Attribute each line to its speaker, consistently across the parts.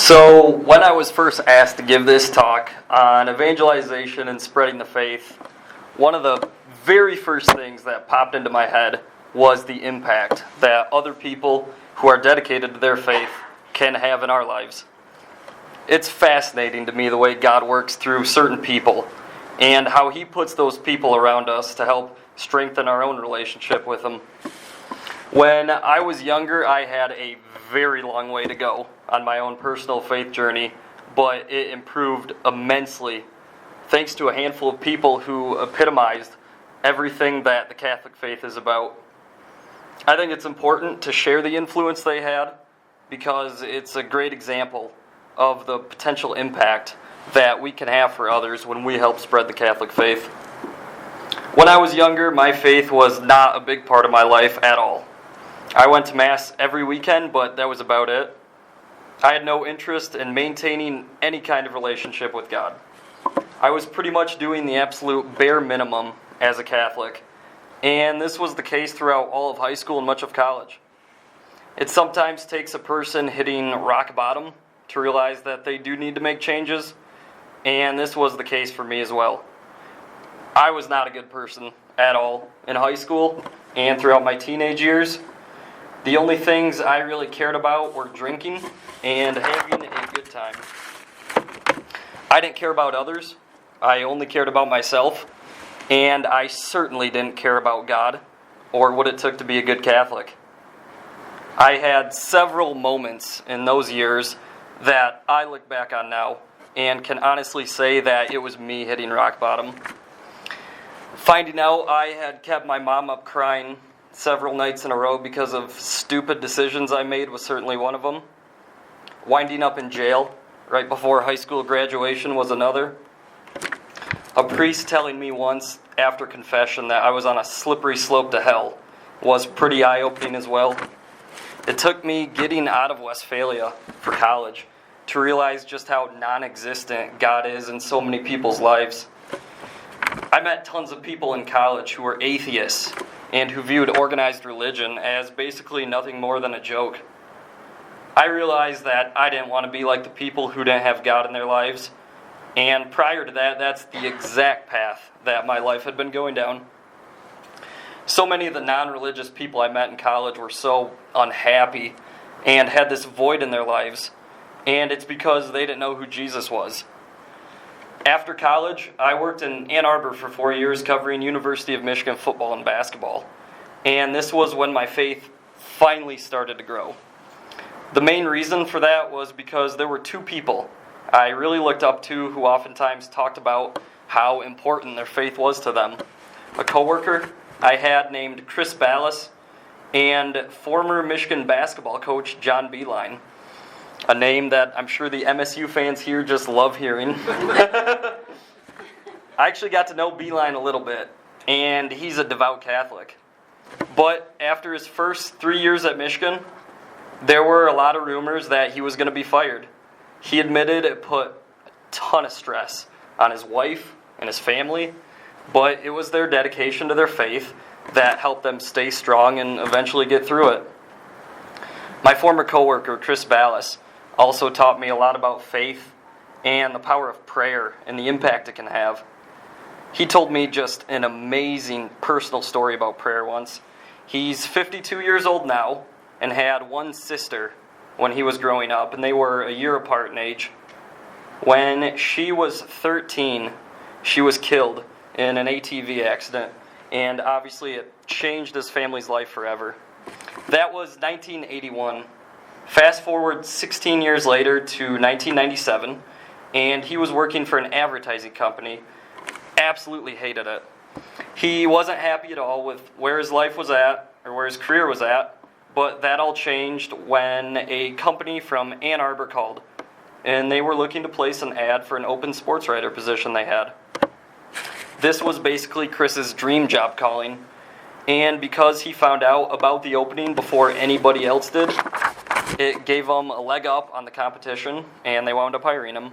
Speaker 1: So, when I was first asked to give this talk on evangelization and spreading the faith, one of the very first things that popped into my head was the impact that other people who are dedicated to their faith can have in our lives. It's fascinating to me the way God works through certain people and how He puts those people around us to help strengthen our own relationship with Him. When I was younger, I had a very long way to go on my own personal faith journey, but it improved immensely thanks to a handful of people who epitomized everything that the Catholic faith is about. I think it's important to share the influence they had because it's a great example of the potential impact that we can have for others when we help spread the Catholic faith. When I was younger, my faith was not a big part of my life at all. I went to Mass every weekend, but that was about it. I had no interest in maintaining any kind of relationship with God. I was pretty much doing the absolute bare minimum as a Catholic, and this was the case throughout all of high school and much of college. It sometimes takes a person hitting rock bottom to realize that they do need to make changes, and this was the case for me as well. I was not a good person at all in high school and throughout my teenage years. The only things I really cared about were drinking and having a good time. I didn't care about others. I only cared about myself. And I certainly didn't care about God or what it took to be a good Catholic. I had several moments in those years that I look back on now and can honestly say that it was me hitting rock bottom. Finding out I had kept my mom up crying several nights in a row because of stupid decisions I made was certainly one of them. Winding up in jail right before high school graduation was another. A priest telling me once after confession that I was on a slippery slope to hell was pretty eye-opening as well. It took me getting out of Westphalia for college to realize just how non-existent God is in so many people's lives. I met tons of people in college who were atheists and who viewed organized religion as basically nothing more than a joke. I realized that I didn't want to be like the people who didn't have God in their lives, and prior to that, that's the exact path that my life had been going down. So many of the non-religious people I met in college were so unhappy and had this void in their lives, and it's because they didn't know who Jesus was. After college, I worked in Ann Arbor for 4 years covering University of Michigan football and basketball. And this was when my faith finally started to grow. The main reason for that was because there were two people I really looked up to who oftentimes talked about how important their faith was to them. A coworker I had named Chris Ballas and former Michigan basketball coach John Beeline. A name that I'm sure the MSU fans here just love hearing. I actually got to know Beeline a little bit, and he's a devout Catholic. But after his first 3 years at Michigan, there were a lot of rumors that he was going to be fired. He admitted it put a ton of stress on his wife and his family, but it was their dedication to their faith that helped them stay strong and eventually get through it. My former coworker, Chris Ballas, also taught me a lot about faith and the power of prayer and the impact it can have. He told me just an amazing personal story about prayer once. He's 52 years old now and had one sister when he was growing up, and they were a year apart in age. When she was 13, she was killed in an ATV accident, and obviously it changed his family's life forever. That was 1981. Fast forward 16 years later to 1997, and he was working for an advertising company. Absolutely hated it. He wasn't happy at all with where his life was at, or where his career was at, but that all changed when a company from Ann Arbor called, and they were looking to place an ad for an open sports writer position they had. This was basically Chris's dream job calling, and because he found out about the opening before anybody else did, it gave him a leg up on the competition, and they wound up hiring him.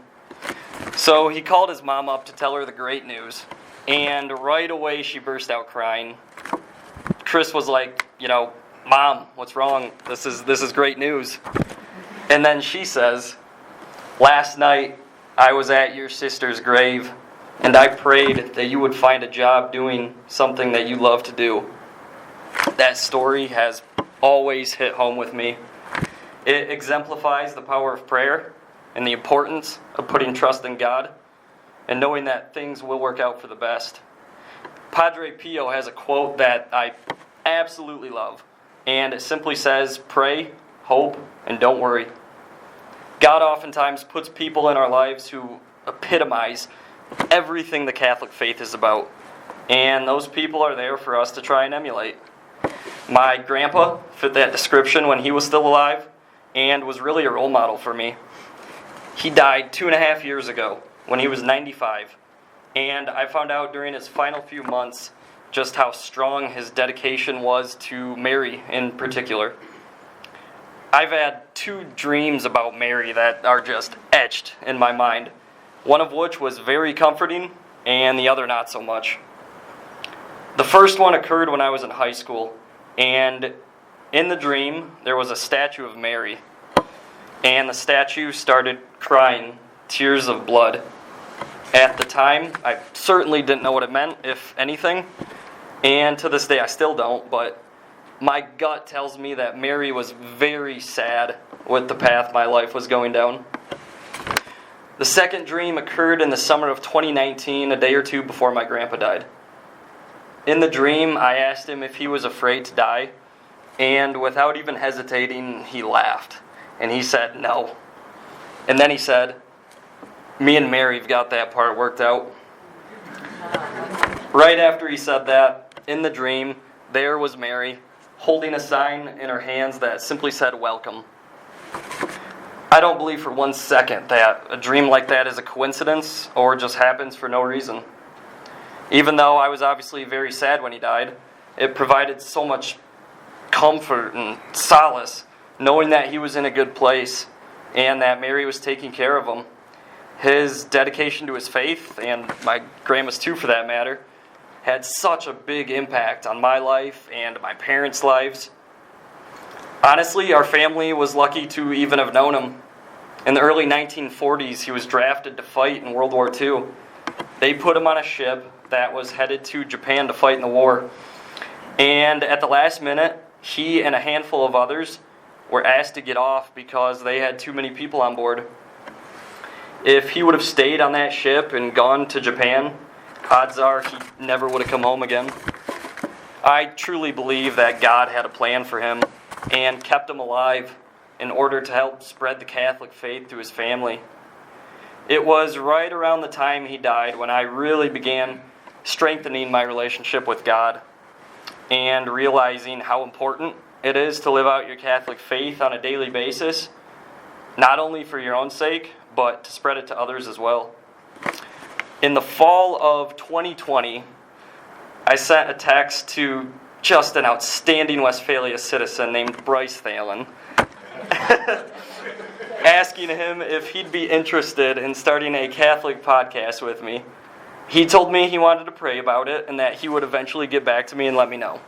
Speaker 1: So he called his mom up to tell her the great news, and right away she burst out crying. Chris was like, Mom, what's wrong? This is great news. And then she says, Last night, I was at your sister's grave, and I prayed that you would find a job doing something that you love to do. That story has always hit home with me. It exemplifies the power of prayer and the importance of putting trust in God and knowing that things will work out for the best. Padre Pio has a quote that I absolutely love, and it simply says, "Pray, hope, and don't worry." God oftentimes puts people in our lives who epitomize everything the Catholic faith is about, and those people are there for us to try and emulate. My grandpa fit that description when he was still alive and was really a role model for me. He died 2.5 years ago when he was 95, and I found out during his final few months just how strong his dedication was to Mary in particular. I've had 2 dreams about Mary that are just etched in my mind, one of which was very comforting and the other not so much. The first one occurred when I was in high school, and in the dream there was a statue of Mary, and the statue started crying tears of blood. At the time, I certainly didn't know what it meant, if anything, and to this day I still don't, but my gut tells me that Mary was very sad with the path my life was going down. The second dream occurred in the summer of 2019, a day or 2 before my grandpa died. In the dream, I asked him if he was afraid to die, and without even hesitating, he laughed, and he said no. And then he said, "Me and Mary've got that part worked out." Right after he said that, in the dream, there was Mary, holding a sign in her hands that simply said, "Welcome." I don't believe for 1 second that a dream like that is a coincidence or just happens for no reason. Even though I was obviously very sad when he died, it provided so much comfort and solace knowing that he was in a good place and that Mary was taking care of him. His dedication to his faith, and my grandma's too for that matter, had such a big impact on my life and my parents' lives. Honestly, our family was lucky to even have known him. In the early 1940s, he was drafted to fight in World War II. They put him on a ship that was headed to Japan to fight in the war. And at the last minute, he and a handful of others were asked to get off because they had too many people on board. If he would have stayed on that ship and gone to Japan, odds are he never would have come home again. I truly believe that God had a plan for him and kept him alive in order to help spread the Catholic faith to his family. It was right around the time he died when I really began strengthening my relationship with God and realizing how important it is to live out your Catholic faith on a daily basis, not only for your own sake, but to spread it to others as well. In the fall of 2020, I sent a text to just an outstanding Westphalia citizen named Bryce Thalen, asking him if he'd be interested in starting a Catholic podcast with me. He told me he wanted to pray about it and that he would eventually get back to me and let me know.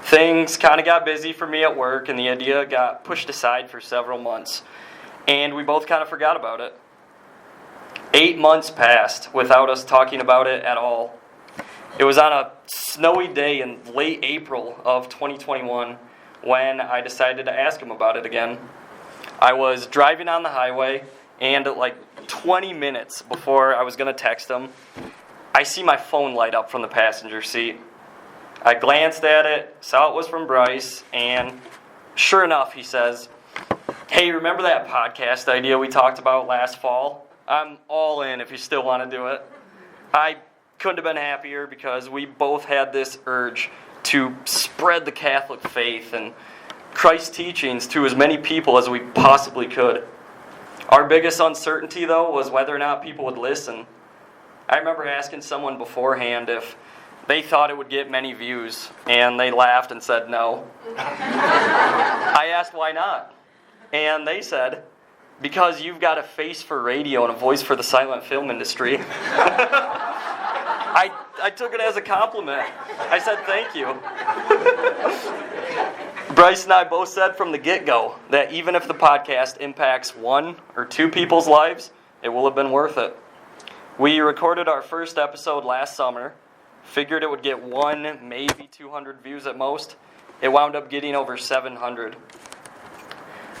Speaker 1: Things kind of got busy for me at work and the idea got pushed aside for several months, and we both kind of forgot about it. 8 months passed without us talking about it at all. It was on a snowy day in late April of 2021 when I decided to ask him about it again. I was driving on the highway, and like 20 minutes before I was going to text him, I see my phone light up from the passenger seat. I glanced at it, saw it was from Bryce, and sure enough, he says, "Hey, remember that podcast idea we talked about last fall? I'm all in if you still want to do it." I couldn't have been happier because we both had this urge to spread the Catholic faith and Christ's teachings to as many people as we possibly could. Our biggest uncertainty, though, was whether or not people would listen. I remember asking someone beforehand if they thought it would get many views, and they laughed and said no. I asked why not, and they said, "Because you've got a face for radio and a voice for the silent film industry." I took it as a compliment. I said thank you. Bryce and I both said from the get-go that even if the podcast impacts 1 or 2 people's lives, it will have been worth it. We recorded our first episode last summer, figured it would get 1, maybe 200 views at most. It wound up getting over 700.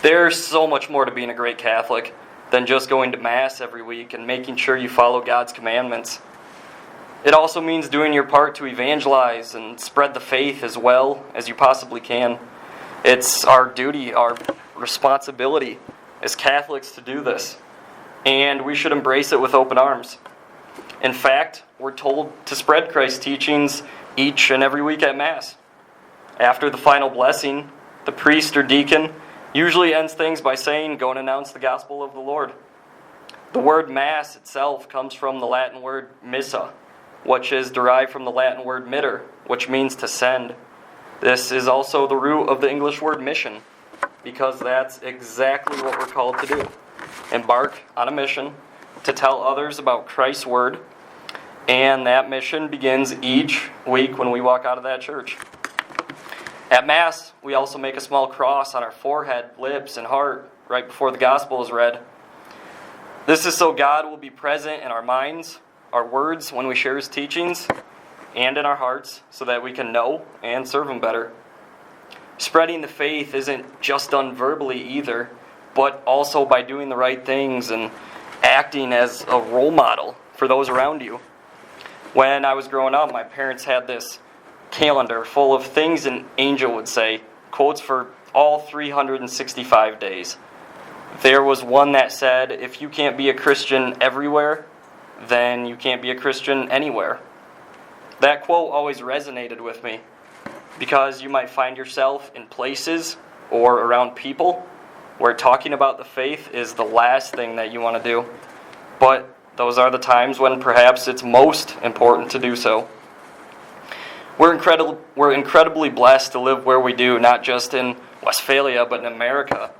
Speaker 1: There's so much more to being a great Catholic than just going to Mass every week and making sure you follow God's commandments. It also means doing your part to evangelize and spread the faith as well as you possibly can. It's our duty, our responsibility as Catholics to do this, and we should embrace it with open arms. In fact, we're told to spread Christ's teachings each and every week at Mass. After the final blessing, the priest or deacon usually ends things by saying, "Go and announce the gospel of the Lord." The word Mass itself comes from the Latin word missa, which is derived from the Latin word mitter, which means to send. This is also the root of the English word mission, because that's exactly what we're called to do. Embark on a mission to tell others about Christ's word, and that mission begins each week when we walk out of that church. At Mass, we also make a small cross on our forehead, lips, and heart right before the gospel is read. This is so God will be present in our minds, our words when we share His teachings, and in our hearts so that we can know and serve Him better. Spreading the faith isn't just done verbally either, but also by doing the right things and acting as a role model for those around you. When I was growing up, my parents had this calendar full of things an angel would say, quotes for all 365 days. There was one that said, if you can't be a Christian everywhere, then you can't be a Christian anywhere. That quote always resonated with me, because you might find yourself in places or around people where talking about the faith is the last thing that you want to do. But those are the times when perhaps it's most important to do so. We're incredibly blessed to live where we do, not just in Westphalia, but in America.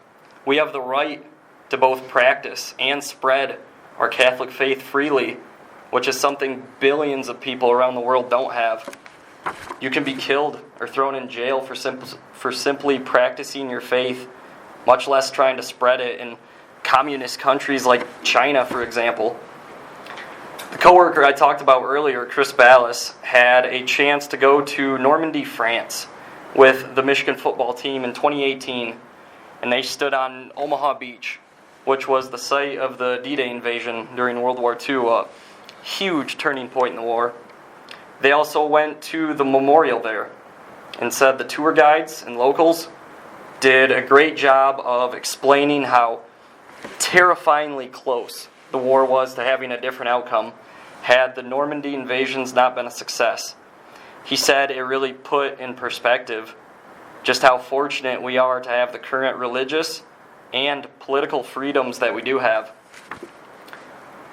Speaker 1: We have the right to both practice and spread our Catholic faith freely, which is something billions of people around the world don't have. You can be killed or thrown in jail for simply practicing your faith, much less trying to spread it in communist countries like China, for example. The coworker I talked about earlier, Chris Ballas, had a chance to go to Normandy, France with the Michigan football team in 2018, and they stood on Omaha Beach, which was the site of the D-Day invasion during World War II, a huge turning point in the war. They also went to the memorial there and said the tour guides and locals did a great job of explaining how terrifyingly close the war was to having a different outcome had the Normandy invasions not been a success. He said it really put in perspective just how fortunate we are to have the current religious and political freedoms that we do have.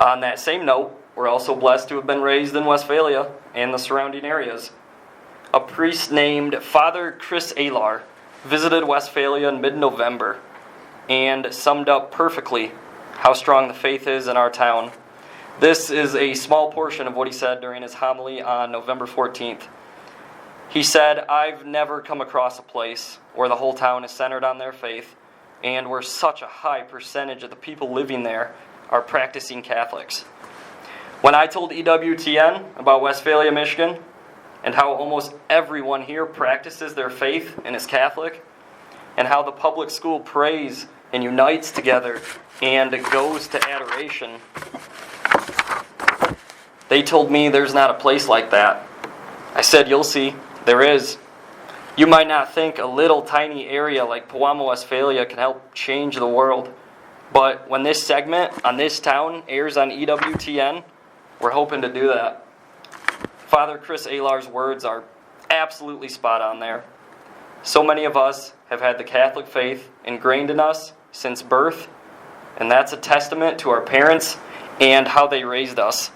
Speaker 1: On that same note, we're also blessed to have been raised in Westphalia and the surrounding areas. A priest named Father Chris Alar visited Westphalia in mid-November and summed up perfectly how strong the faith is in our town. This is a small portion of what he said during his homily on November 14th. He said, "I've never come across a place where the whole town is centered on their faith and where such a high percentage of the people living there are practicing Catholics. When I told EWTN about Westphalia, Michigan, and how almost everyone here practices their faith and is Catholic, and how the public school prays and unites together and goes to adoration, they told me there's not a place like that. I said, you'll see, there is. You might not think a little tiny area like Pewamo, Westphalia can help change the world, but when this segment on this town airs on EWTN, we're hoping to do that." Father Chris Alar's words are absolutely spot on there. So many of us have had the Catholic faith ingrained in us since birth, and that's a testament to our parents and how they raised us.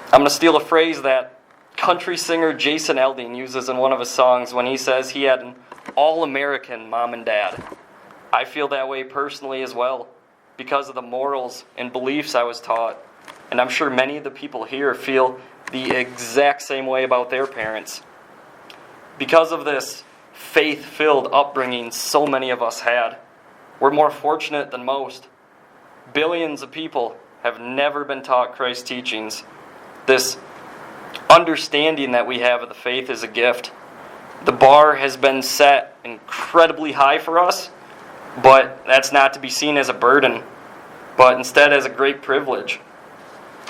Speaker 1: I'm going to steal a phrase that country singer Jason Aldean uses in one of his songs when he says he had an all-American mom and dad. I feel that way personally as well, because of the morals and beliefs I was taught, and I'm sure many of the people here feel the exact same way about their parents. Because of this faith-filled upbringing so many of us had, we're more fortunate than most. Billions of people have never been taught Christ's teachings. This understanding that we have of the faith is a gift. The bar has been set incredibly high for us, but that's not to be seen as a burden, but instead as a great privilege.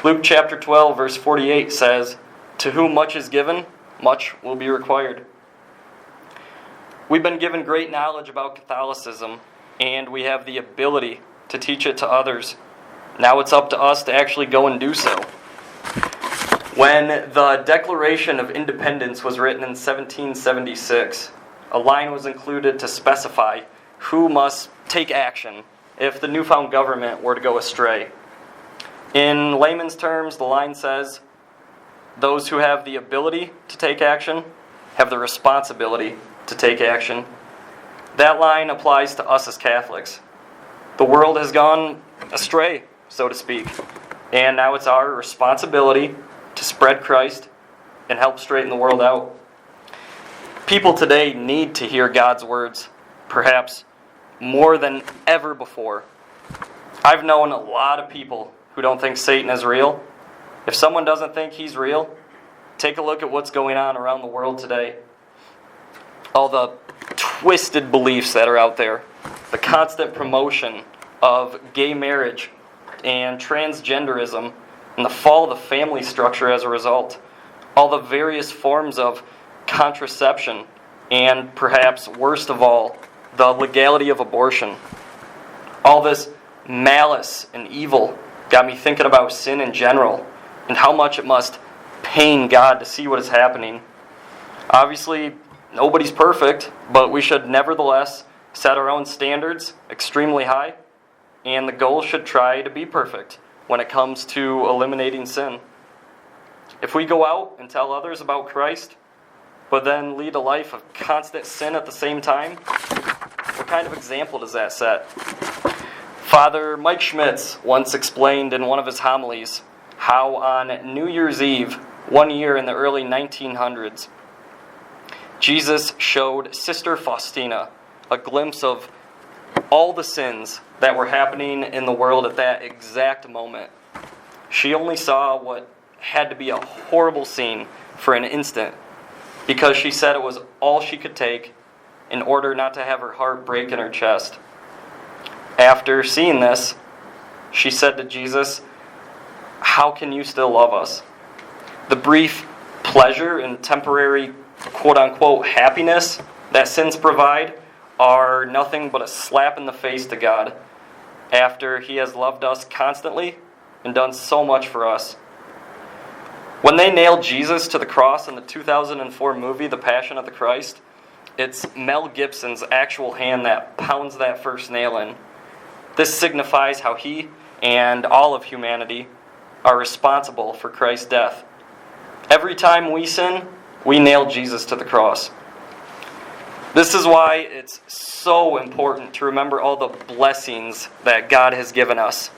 Speaker 1: Luke chapter 12, verse 48 says, "To whom much is given, much will be required." We've been given great knowledge about Catholicism, and we have the ability to teach it to others. Now it's up to us to actually go and do so. When the Declaration of Independence was written in 1776, a line was included to specify who must take action if the newfound government were to go astray. In layman's terms, the line says, those who have the ability to take action have the responsibility to take action. That line applies to us as Catholics. The world has gone astray, so to speak, and now it's our responsibility to spread Christ and help straighten the world out. People today need to hear God's words, perhaps more than ever before. I've known a lot of people who don't think Satan is real. If someone doesn't think he's real, take a look at what's going on around the world today. All the twisted beliefs that are out there, the constant promotion of gay marriage and transgenderism, and the fall of the family structure as a result, all the various forms of contraception, and perhaps worst of all, the legality of abortion. All this malice and evil got me thinking about sin in general and how much it must pain God to see what is happening. Obviously, nobody's perfect, but we should nevertheless set our own standards extremely high, and the goal should try to be perfect when it comes to eliminating sin. If we go out and tell others about Christ, but then lead a life of constant sin at the same time, what kind of example does that set? Father Mike Schmitz once explained in one of his homilies how on New Year's Eve, one year in the early 1900s, Jesus showed Sister Faustina a glimpse of all the sins that were happening in the world at that exact moment. She only saw what had to be a horrible scene for an instant, because she said it was all she could take in order not to have her heart break in her chest. After seeing this, she said to Jesus, "How can you still love us?" The brief pleasure and temporary quote-unquote happiness that sins provide are nothing but a slap in the face to God after He has loved us constantly and done so much for us. When they nailed Jesus to the cross in the 2004 movie, The Passion of the Christ, it's Mel Gibson's actual hand that pounds that first nail in. This signifies how He and all of humanity are responsible for Christ's death. Every time we sin, we nail Jesus to the cross. This is why it's so important to remember all the blessings that God has given us.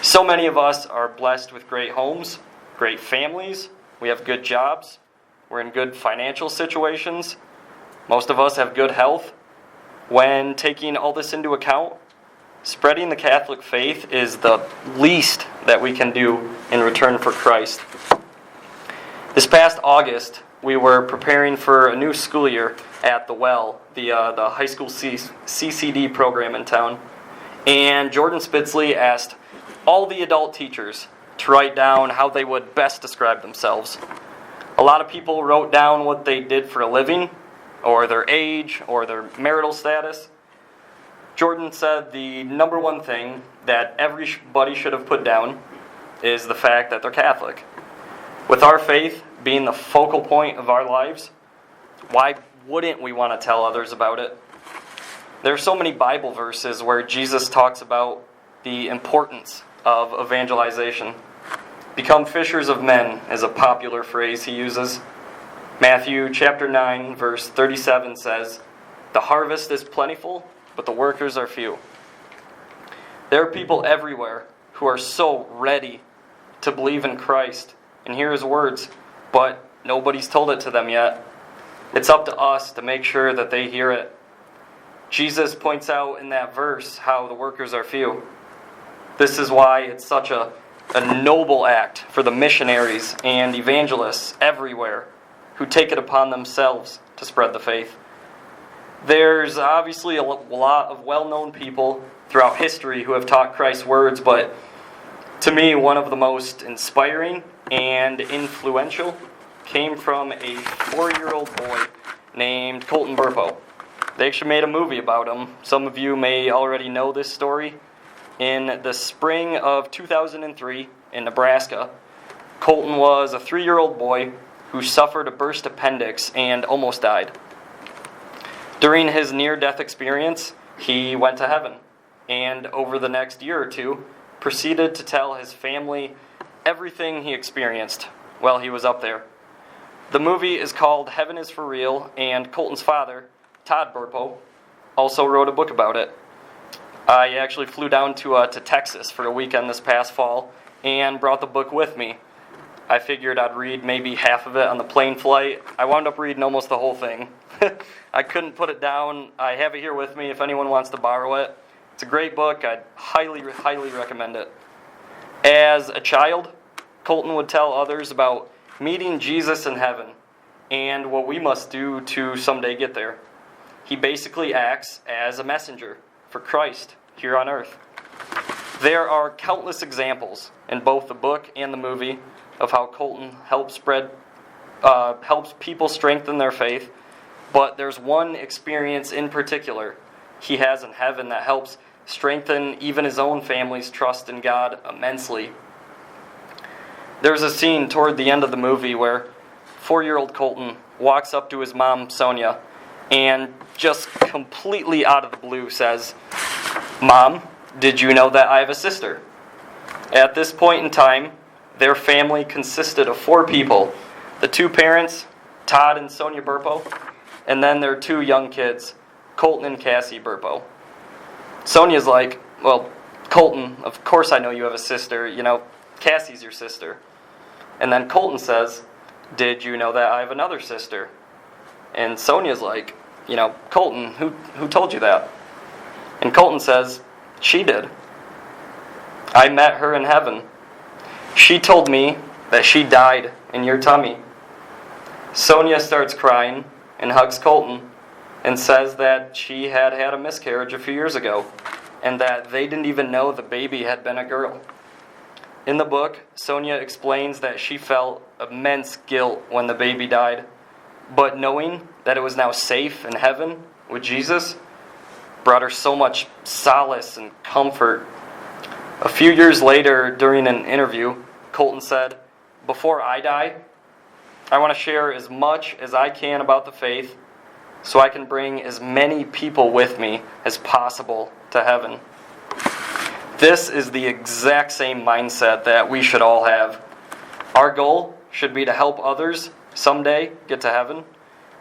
Speaker 1: So many of us are blessed with great homes, great families, we have good jobs, we're in good financial situations, most of us have good health. When taking all this into account, spreading the Catholic faith is the least that we can do in return for Christ. This past August, we were preparing for a new school year at the Well, the high school CCD program in town. And Jordan Spitzley asked all the adult teachers to write down how they would best describe themselves. A lot of people wrote down what they did for a living, or their age, or their marital status. Jordan said the number one thing that everybody should have put down is the fact that they're Catholic. With our faith being the focal point of our lives, why wouldn't we want to tell others about it? There are so many Bible verses where Jesus talks about the importance of evangelization. Become fishers of men is a popular phrase he uses. Matthew chapter 9, verse 37 says, "The harvest is plentiful, but the workers are few." There are people everywhere who are so ready to believe in Christ, and hear his words, but nobody's told it to them yet. It's up to us to make sure that they hear it. Jesus points out in that verse how the workers are few. This is why it's such a noble act for the missionaries and evangelists everywhere who take it upon themselves to spread the faith. There's obviously a lot of well-known people throughout history who have taught Christ's words, but to me, one of the most inspiring and influential came from a 4-year-old boy named Colton Burpo. They actually made a movie about him. Some of you may already know this story. In the spring of 2003 in Nebraska, Colton was a 3-year-old boy who suffered a burst appendix and almost died. During his near-death experience, he went to heaven, and over the next year or two, proceeded to tell his family everything he experienced while he was up there. The movie is called Heaven is for Real, and Colton's father, Todd Burpo, also wrote a book about it. I actually flew down to Texas for a weekend this past fall and brought the book with me. I figured I'd read maybe half of it on the plane flight. I wound up reading almost the whole thing. I couldn't put it down. I have it here with me if anyone wants to borrow it. It's a great book. I'd highly, highly recommend it. As a child, Colton would tell others about meeting Jesus in heaven and what we must do to someday get there. He basically acts as a messenger for Christ here on earth. There are countless examples in both the book and the movie of how Colton helps people strengthen their faith, but there's one experience in particular he has in heaven that helps strengthen even his own family's trust in God immensely. There's a scene toward the end of the movie where 4-year-old Colton walks up to his mom, Sonia, and just completely out of the blue says, "Mom, did you know that I have a sister?" At this point in time, their family consisted of 4 people, the 2 parents, Todd and Sonia Burpo, and then their 2 young kids, Colton and Cassie Burpo. Sonia's like, "Well, Colton, of course I know you have a sister. Cassie's your sister." And then Colton says, "Did you know that I have another sister?" And Sonia's like, "Colton, who told you that?" And Colton says, "She did. I met her in heaven. She told me that she died in your tummy." Sonia starts crying and hugs Colton and says that she had a miscarriage a few years ago and that they didn't even know the baby had been a girl. In the book, Sonia explains that she felt immense guilt when the baby died, but knowing that it was now safe in heaven with Jesus brought her so much solace and comfort. A few years later, during an interview, Colton said, "Before I die, I want to share as much as I can about the faith so I can bring as many people with me as possible to heaven." This is the exact same mindset that we should all have. Our goal should be to help others someday get to heaven,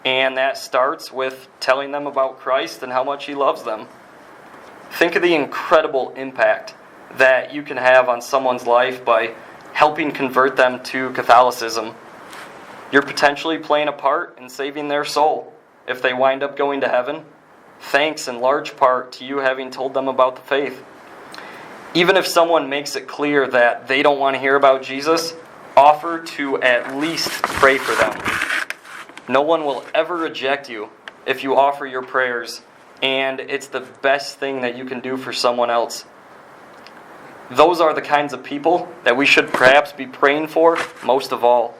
Speaker 1: and that starts with telling them about Christ and how much He loves them. Think of the incredible impact that you can have on someone's life by helping convert them to Catholicism. You're potentially playing a part in saving their soul if they wind up going to heaven, thanks in large part to you having told them about the faith. Even if someone makes it clear that they don't want to hear about Jesus, offer to at least pray for them. No one will ever reject you if you offer your prayers, and it's the best thing that you can do for someone else. Those are the kinds of people that we should perhaps be praying for most of all.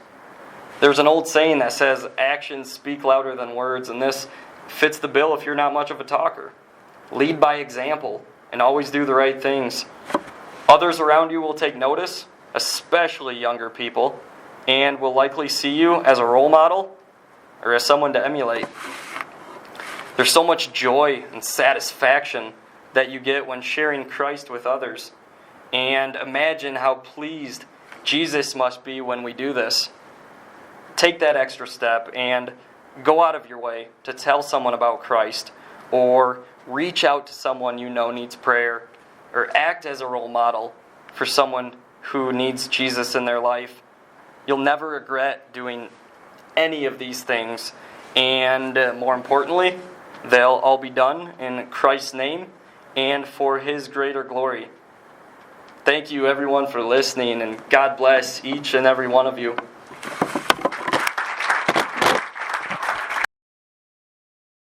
Speaker 1: There's an old saying that says, "Actions speak louder than words," and this fits the bill if you're not much of a talker. Lead by example and always do the right things. Others around you will take notice, especially younger people, and will likely see you as a role model or as someone to emulate. There's so much joy and satisfaction that you get when sharing Christ with others. And imagine how pleased Jesus must be when we do this. Take that extra step and go out of your way to tell someone about Christ, or reach out to someone you know needs prayer, or act as a role model for someone who needs Jesus in their life. You'll never regret doing any of these things. And more importantly, they'll all be done in Christ's name and for His greater glory. Thank you, everyone, for listening, and God bless each and every one of you.